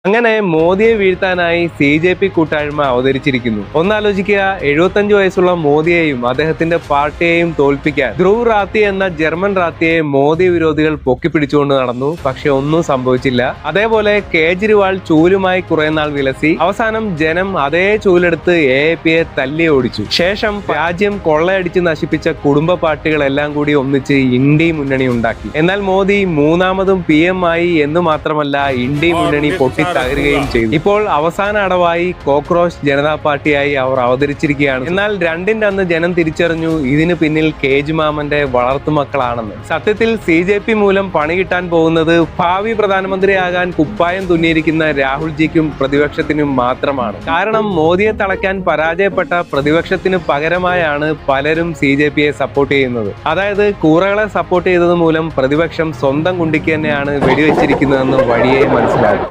അങ്ങനെ മോദിയെ വീഴ്ത്താനായി CJP കൂട്ടായ്മ അവതരിച്ചിരിക്കുന്നു. ഒന്നാലോചിക്കുക, 75 വയസ്സുള്ള മോദിയെയും അദ്ദേഹത്തിന്റെ പാർട്ടിയെയും തോൽപ്പിക്കാൻ ധ്രുവ് റാത്തി എന്ന ജർമ്മൻ റാത്തിയെ മോദി വിരോധികൾ പൊക്കിപ്പിടിച്ചുകൊണ്ട് നടന്നു. പക്ഷെ ഒന്നും സംഭവിച്ചില്ല. അതേപോലെ കേജ്രിവാൾ ചൂലുമായി കുറെ നാൾ വിലസി. അവസാനം ജനം അതേ ചൂലെടുത്ത് AAPയെ തല്ലി ഓടിച്ചു. ശേഷം രാജ്യം കൊള്ളയടിച്ച് നശിപ്പിച്ച കുടുംബ പാർട്ടികളെല്ലാം കൂടി ഒന്നിച്ച് ഇന്ത്യ മുന്നണി ഉണ്ടാക്കി. എന്നാൽ മോദി മൂന്നാമതും PM ആയി എന്ന് മാത്രമല്ല, ഇന്ത്യ മുന്നണി പൊട്ടി തകരുകയും ചെയ്തു. ഇപ്പോൾ അവസാന അടവായി കോക്രോച്ച് ജനതാ പാർട്ടിയായി അവർ അവതരിച്ചിരിക്കുകയാണ്. എന്നാൽ രണ്ടിന്റെ അന്ന് ജനം തിരിച്ചറിഞ്ഞു ഇതിന് പിന്നിൽ കേജ്മാമന്റെ വളർത്തുമക്കളാണെന്ന്. സത്യത്തിൽ CJP മൂലം പണി കിട്ടാൻ പോകുന്നത് ഭാവി പ്രധാനമന്ത്രിയാകാൻ കുപ്പായം തുന്നിയിരിക്കുന്ന രാഹുൽജിക്കും പ്രതിപക്ഷത്തിനും മാത്രമാണ്. കാരണം മോദിയെ തളയ്ക്കാൻ പരാജയപ്പെട്ട പ്രതിപക്ഷത്തിന് പകരമായാണ് പലരും CJPയെ സപ്പോർട്ട് ചെയ്യുന്നത്. അതായത് കൂറകളെ സപ്പോർട്ട് ചെയ്തത് മൂലം പ്രതിപക്ഷം സ്വന്തം കുണ്ടിക്ക് തന്നെയാണ് വെടിവെച്ചിരിക്കുന്നതെന്ന് വഴിയെ മനസ്സിലാകും.